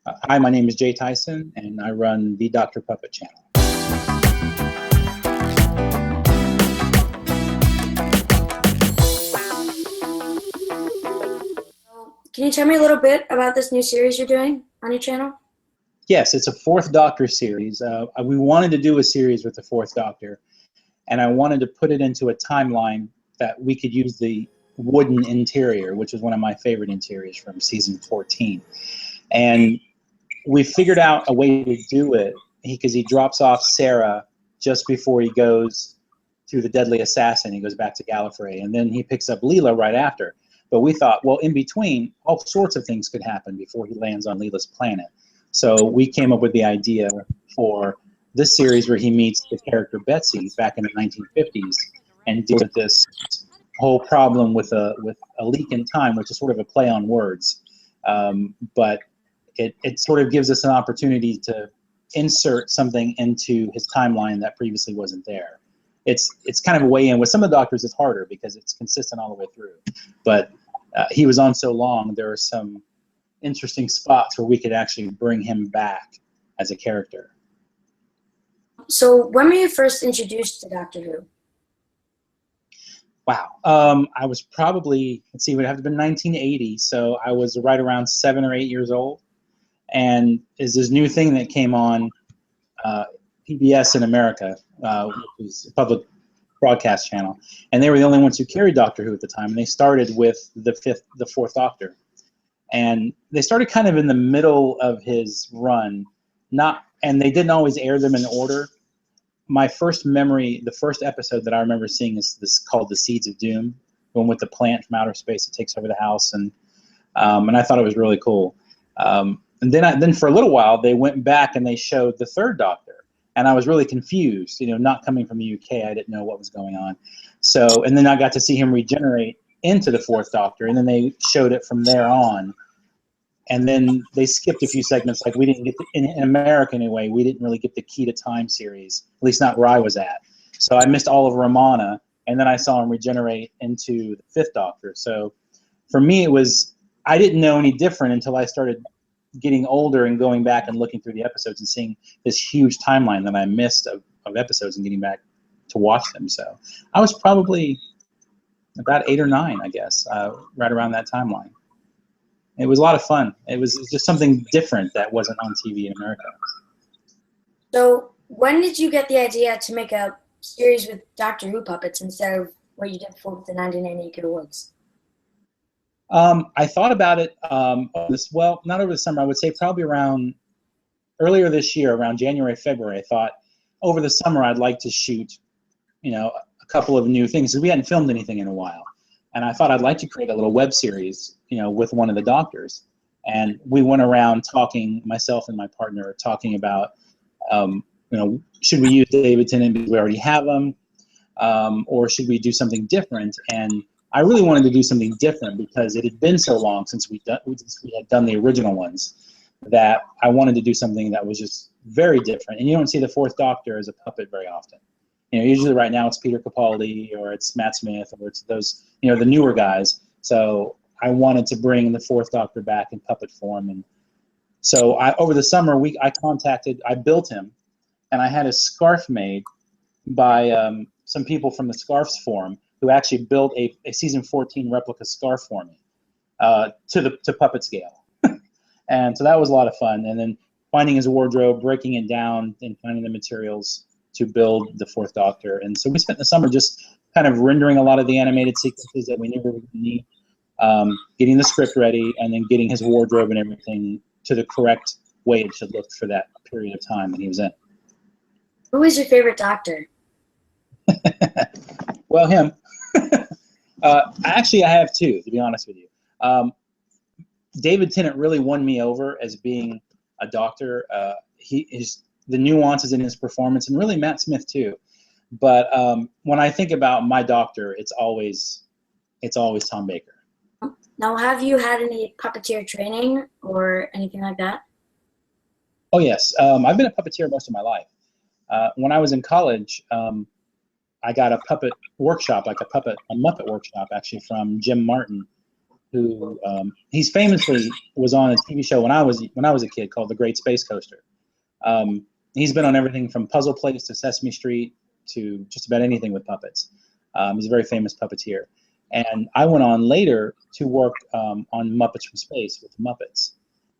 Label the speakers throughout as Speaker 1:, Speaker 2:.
Speaker 1: Hi, my name is Jay Tyson, and I run the Dr. Puppet channel.
Speaker 2: Can you tell me a little bit about this new series you're doing on your channel?
Speaker 1: Yes, it's a Fourth Doctor series. We wanted to do a series with the Fourth Doctor, and I wanted to put it into a timeline that we could use the wooden interior, which is one of my favorite interiors from season 14. And we figured out a way to do it because he drops off Sarah just before he goes to the Deadly Assassin. He goes back to Gallifrey, and then he picks up Leela right after. But we thought, well, in between, all sorts of things could happen before he lands on Leela's planet. So we came up with the idea for this series where he meets the character Betsy back in the 1950s and deals with this whole problem with a leak in time, which is sort of a play on words. But it sort of gives us an opportunity to insert something into his timeline that previously wasn't there. It's kind of a way in. With some of the Doctors, it's harder because it's consistent all the way through. But he was on so long, there are some interesting spots where we could actually bring him back as a character.
Speaker 2: So when were you first introduced to Doctor Who?
Speaker 1: Wow. I was probably, let's see, it would have to been 1980, so I was right around 7 or 8 years old. And is this new thing that came on PBS in America, which is a public broadcast channel, and they were the only ones who carried Doctor Who at the time. And they started with the Fourth Doctor, and they started kind of in the middle of his run, and they didn't always air them in order. My first memory, the first episode that I remember seeing is this called "The Seeds of Doom," the one with the plant from outer space that takes over the house, and I thought it was really cool. And then for a little while, they went back and they showed the Third Doctor. And I was really confused, not coming from the UK, I didn't know what was going on. So, and then I got to see him regenerate into the Fourth Doctor, and then they showed it from there on. And then they skipped a few segments, like we didn't get, in America anyway, we didn't really get the Key to Time series, at least not where I was at. So I missed all of Romana, and then I saw him regenerate into the Fifth Doctor. So for me, I didn't know any different until I started getting older and going back and looking through the episodes and seeing this huge timeline that I missed of episodes and getting back to watch them. So I was probably about 8 or 9, I guess, right around that timeline. It was a lot of fun. It was just something different that wasn't on TV in America.
Speaker 2: So when did you get the idea to make a series with Doctor Who puppets instead of what you did before with the 99 Naked Awards?
Speaker 1: I thought about it, well, not over the summer. I would say probably around earlier this year, around January, February. I thought over the summer I'd like to shoot, a couple of new things, because we hadn't filmed anything in a while. And I thought I'd like to create a little web series, with one of the Doctors. And we went around talking, myself and my partner, talking about, should we use David Tennant because we already have him, or should we do something different? And I really wanted to do something different because it had been so long since we had done the original ones that I wanted to do something that was just very different. And you don't see the Fourth Doctor as a puppet very often. Usually right now it's Peter Capaldi or it's Matt Smith or it's those, the newer guys. So I wanted to bring the Fourth Doctor back in puppet form. And so over the summer, I built him, and I had a scarf made by some people from the Scarves Forum, who actually built a season 14 replica scarf for me to puppet scale. And so that was a lot of fun. And then finding his wardrobe, breaking it down, and finding the materials to build the Fourth Doctor. And so we spent the summer just kind of rendering a lot of the animated sequences that we knew we would need, getting the script ready, and then getting his wardrobe and everything to the correct way it should look for that period of time that he was in.
Speaker 2: Who is your favorite Doctor?
Speaker 1: Well, him. Actually, I have 2, to be honest with you. David Tennant really won me over as being a Doctor. The nuances in his performance, and really Matt Smith too. But when I think about my Doctor, it's always Tom Baker.
Speaker 2: Now, have you had any puppeteer training or anything like that?
Speaker 1: Oh yes, I've been a puppeteer most of my life. When I was in college, I got a puppet workshop, like a Muppet workshop, actually, from Jim Martin, who he's famously was on a TV show when I was a kid called The Great Space Coaster. He's been on everything from Puzzle Place to Sesame Street to just about anything with puppets. He's a very famous puppeteer. And I went on later to work on Muppets from Space with the Muppets.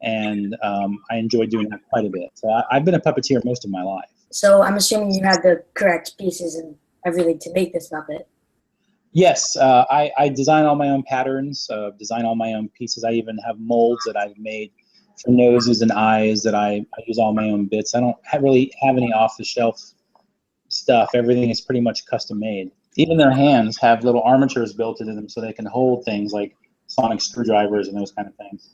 Speaker 1: And I enjoyed doing that quite a bit. So I've been a puppeteer most of my life.
Speaker 2: So I'm assuming you had the correct pieces and everything to make this Muppet.
Speaker 1: Yes, I design all my own patterns, design all my own pieces. I even have molds that I've made for noses and eyes that I use all my own bits. I don't really have any off-the-shelf stuff. Everything is pretty much custom made. Even their hands have little armatures built into them so they can hold things like sonic screwdrivers and those kind of things,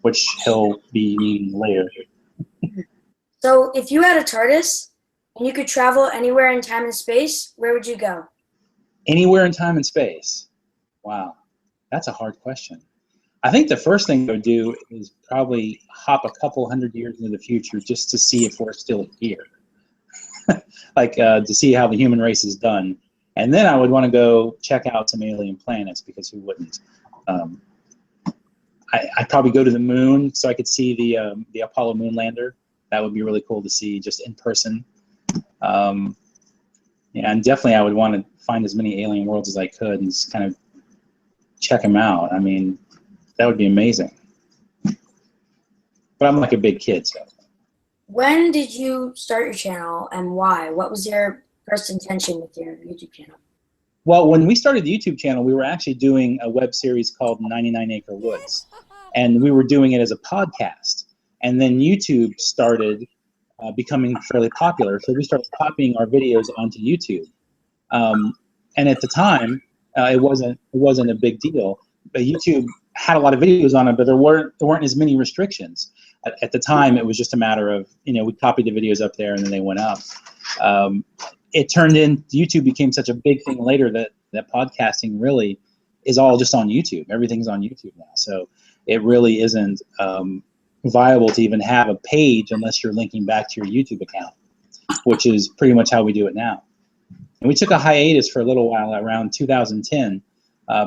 Speaker 1: which he'll be needing later.
Speaker 2: So if you had a TARDIS and you could travel anywhere in time and space, where would you go?
Speaker 1: Anywhere in time and space? Wow, that's a hard question. I think the first thing I would do is probably hop a couple hundred years into the future just to see if we're still here. Like to see how the human race is done. And then I would want to go check out some alien planets, because who wouldn't? I'd probably go to the moon so I could see the Apollo moon lander. That would be really cool to see just in person. Yeah, and definitely I would want to find as many alien worlds as I could and just kind of check them out. I mean, that would be amazing. But I'm like a big kid, so.
Speaker 2: When did you start your channel and why? What was your first intention with your YouTube channel?
Speaker 1: Well, when we started the YouTube channel, we were actually doing a web series called 99 Acre Woods. And we were doing it as a podcast. And then YouTube started becoming fairly popular. So we started copying our videos onto YouTube. And at the time, it wasn't a big deal. But YouTube had a lot of videos on it, but there weren't as many restrictions. At the time, it was just a matter of, we copied the videos up there and then they went up. It turned in, YouTube became such a big thing later that podcasting really is all just on YouTube. Everything's on YouTube now. So it really isn't viable to even have a page unless you're linking back to your YouTube account, which is pretty much how we do it now. And we took a hiatus for a little while around 2010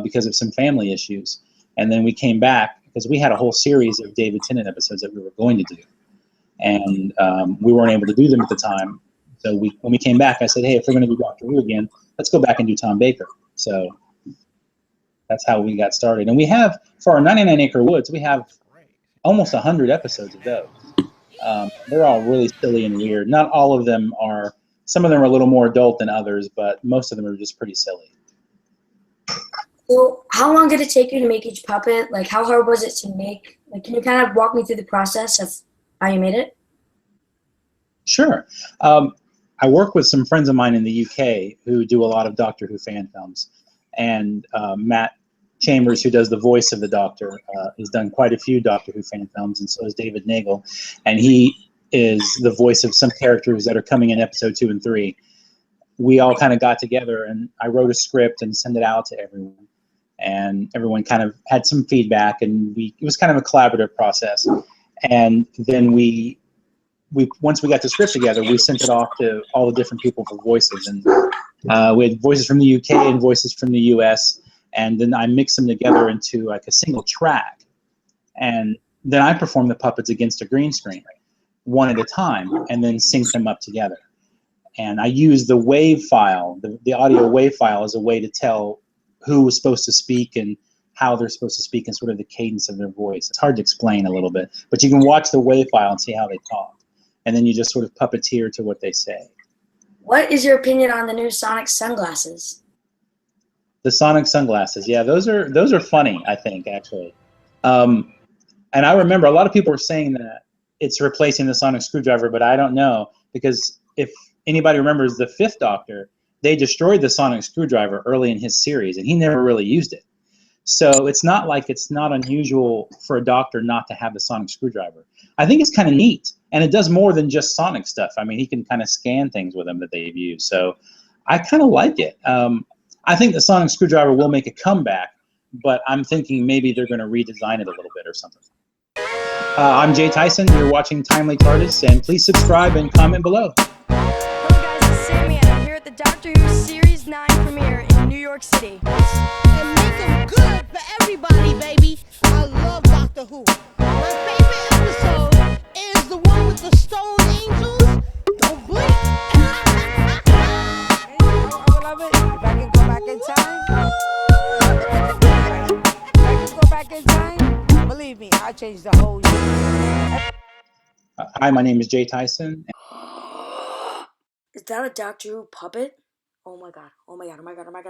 Speaker 1: because of some family issues. And then we came back because we had a whole series of David Tennant episodes that we were going to do. And we weren't able to do them at the time. So when we came back, I said, hey, if we're going to do Doctor Who again, let's go back and do Tom Baker. So that's how we got started. And we have, for our 99 Acre Woods, we have almost 100 episodes of those. They're all really silly and weird. Not all of them are, some of them are a little more adult than others, but most of them are just pretty silly.
Speaker 2: Well, how long did it take you to make each puppet? Like, how hard was it to make? Like, can you kind of walk me through the process of how you made it?
Speaker 1: Sure. I work with some friends of mine in the UK who do a lot of Doctor Who fan films. And Matt Chambers, who does the voice of the Doctor, has done quite a few Doctor Who fan films, and so has David Nagel. And he is the voice of some characters that are coming in episode 2 and 3. We all kind of got together, and I wrote a script and sent it out to everyone. And everyone kind of had some feedback, and it was kind of a collaborative process. And then once we got the script together, we sent it off to all the different people for voices. And we had voices from the UK and voices from the US. And then I mixed them together into like a single track. And then I performed the puppets against a green screen, one at a time, and then sync them up together. And I used the wave file, the audio wave file, as a way to tell who was supposed to speak and how they're supposed to speak and sort of the cadence of their voice. It's hard to explain a little bit, but you can watch the wave file and see how they talk. And then you just sort of puppeteer to what they say. What
Speaker 2: is your opinion on the new Sonic sunglasses?
Speaker 1: The Sonic sunglasses, yeah, those are funny, I think, actually. And I remember a lot of people were saying that it's replacing the Sonic screwdriver, but I don't know, because if anybody remembers the 5th Doctor, they destroyed the Sonic screwdriver early in his series, and he never really used it. So it's not like it's not unusual for a Doctor not to have the Sonic screwdriver. I think it's kind of neat, and it does more than just Sonic stuff. I mean, he can kind of scan things with them that they've used. So I kind of like it. I think the Sonic screwdriver will make a comeback, but I'm thinking maybe they're going to redesign it a little bit or something. I'm Jay Tyson. You're watching Timey Tardis, and please subscribe and comment below.
Speaker 3: Hello guys, it's Sammy, and I'm here at the Doctor Who series 9 premiere in New York City.
Speaker 4: And make them good for everybody, baby. I love Doctor Who. My favorite episode is the one with the stone angels. Don't blink.
Speaker 5: I would love it if I can go back in time. If I can go back in time, believe me, I'll change the whole year.
Speaker 1: Hi, my name is Jay Tyson.
Speaker 2: Is that a Doctor Who puppet? Oh my god, oh my god, oh my god, oh my god.